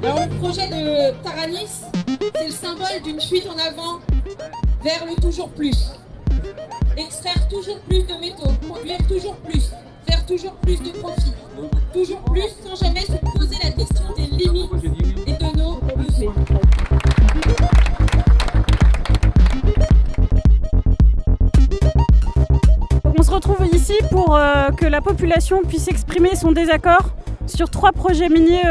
Alors le projet de Taranis, c'est le symbole d'une fuite en avant vers le toujours plus. Extraire toujours plus de métaux, produire toujours plus, faire toujours plus de profit. Toujours plus sans jamais se poser la question des limites et de nos besoins. On se retrouve ici pour que la population puisse exprimer son désaccord sur 3 projets miniers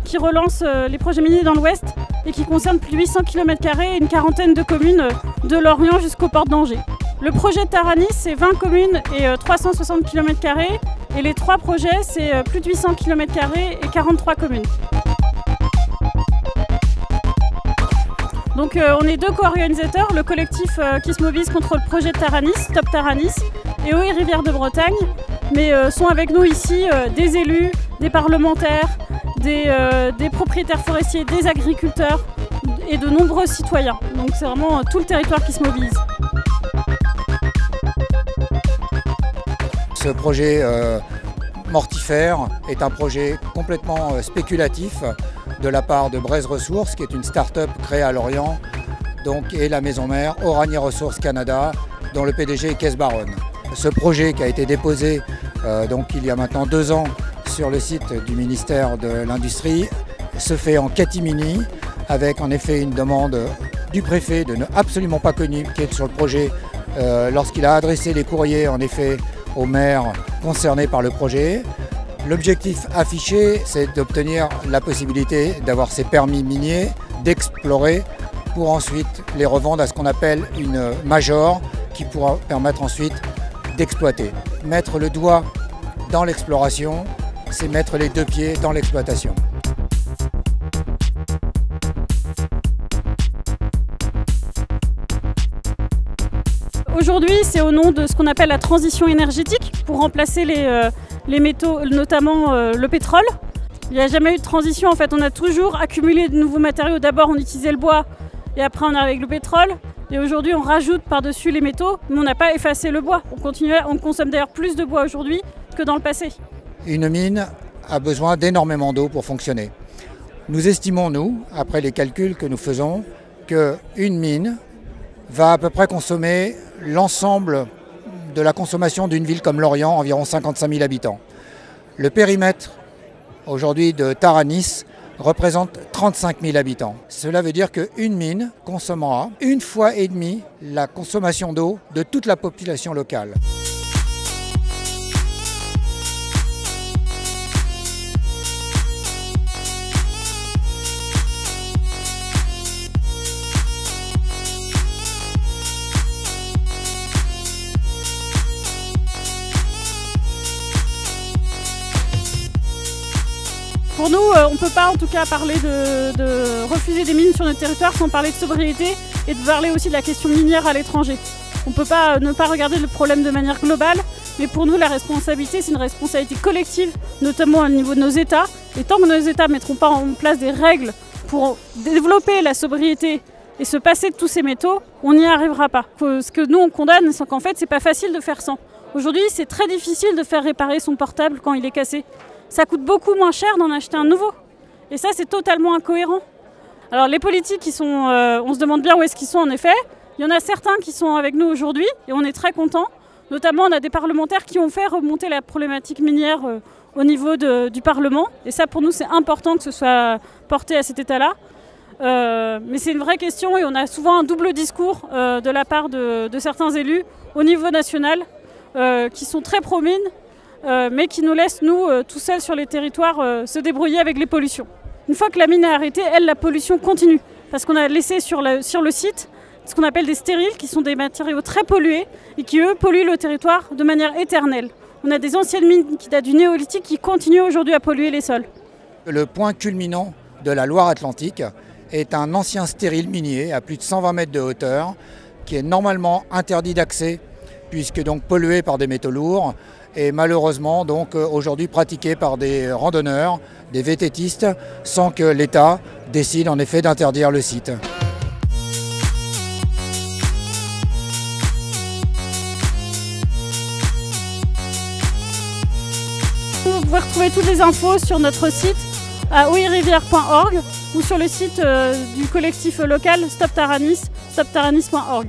qui relancent les projets miniers dans l'Ouest et qui concernent plus de 800 km² et une quarantaine de communes de Lorient jusqu'au port d'Angers. Le projet de Taranis, c'est 20 communes et 360 km², et les 3 projets, c'est plus de 800 km² et 43 communes. Donc on est 2 co-organisateurs, le collectif qui se mobilise contre le projet de Taranis, Stop Taranis, et OI Rivière de Bretagne, mais sont avec nous ici des élus, des parlementaires, des propriétaires forestiers, des agriculteurs et de nombreux citoyens. Donc c'est vraiment tout le territoire qui se mobilise. Ce projet mortifère est un projet complètement spéculatif de la part de Braise Ressources, qui est une start-up créée à Lorient, et la maison mère Orania Resources Canada, dont le PDG est Kees Baron. Ce projet qui a été déposé il y a maintenant 2 ans sur le site du ministère de l'Industrie se fait en catimini, avec en effet une demande du préfet absolument pas connu qui est sur le projet lorsqu'il a adressé les courriers en effet aux maires concernés par le projet. L'objectif affiché, c'est d'obtenir la possibilité d'avoir ces permis miniers, d'explorer pour ensuite les revendre à ce qu'on appelle une major qui pourra permettre ensuite d'exploiter. Mettre le doigt dans l'exploration, c'est mettre les 2 pieds dans l'exploitation. Aujourd'hui, c'est au nom de ce qu'on appelle la transition énergétique pour remplacer les métaux, notamment le pétrole. Il n'y a jamais eu de transition, en fait, on a toujours accumulé de nouveaux matériaux. D'abord, on utilisait le bois et après, on arrive avec le pétrole. Et aujourd'hui, on rajoute par-dessus les métaux, mais on n'a pas effacé le bois. On consomme d'ailleurs plus de bois aujourd'hui que dans le passé. Une mine a besoin d'énormément d'eau pour fonctionner. Nous estimons, nous, après les calculs que nous faisons, qu'une mine va à peu près consommer l'ensemble de la consommation d'une ville comme Lorient, environ 55 000 habitants. Le périmètre aujourd'hui de Taranis représente 35 000 habitants. Cela veut dire qu'une mine consommera 1,5 fois la consommation d'eau de toute la population locale. Pour nous, on ne peut pas en tout cas parler de refuser des mines sur notre territoire sans parler de sobriété et de parler aussi de la question minière à l'étranger. On ne peut pas ne pas regarder le problème de manière globale, mais pour nous la responsabilité, c'est une responsabilité collective, notamment au niveau de nos États. Et tant que nos États ne mettront pas en place des règles pour développer la sobriété et se passer de tous ces métaux, on n'y arrivera pas. Ce que nous on condamne, c'est qu'en fait c'est pas facile de faire sans. Aujourd'hui, c'est très difficile de faire réparer son portable quand il est cassé. Ça coûte beaucoup moins cher d'en acheter un nouveau. Et ça, c'est totalement incohérent. Alors les politiques, on se demande bien où est-ce qu'ils sont en effet. Il y en a certains qui sont avec nous aujourd'hui et on est très contents. Notamment, on a des parlementaires qui ont fait remonter la problématique minière au niveau du Parlement. Et ça, pour nous, c'est important que ce soit porté à cet état-là. Mais c'est une vraie question et on a souvent un double discours de la part de certains élus au niveau national qui sont très pro-mine, mais qui nous laissent, nous, tout seuls sur les territoires, se débrouiller avec les pollutions. Une fois que la mine est arrêtée, la pollution continue. Parce qu'on a laissé sur le site ce qu'on appelle des stériles, qui sont des matériaux très pollués et qui, eux, polluent le territoire de manière éternelle. On a des anciennes mines qui datent du néolithique qui continuent aujourd'hui à polluer les sols. Le point culminant de la Loire-Atlantique est un ancien stérile minier à plus de 120 mètres de hauteur, qui est normalement interdit d'accès, puisque donc pollué par des métaux lourds, et malheureusement donc aujourd'hui pratiqué par des randonneurs, des vététistes, sans que l'État décide en effet d'interdire le site. pouvez retrouver toutes les infos sur notre site à ouirivière.org ou sur le site du collectif local stoptaranis.org.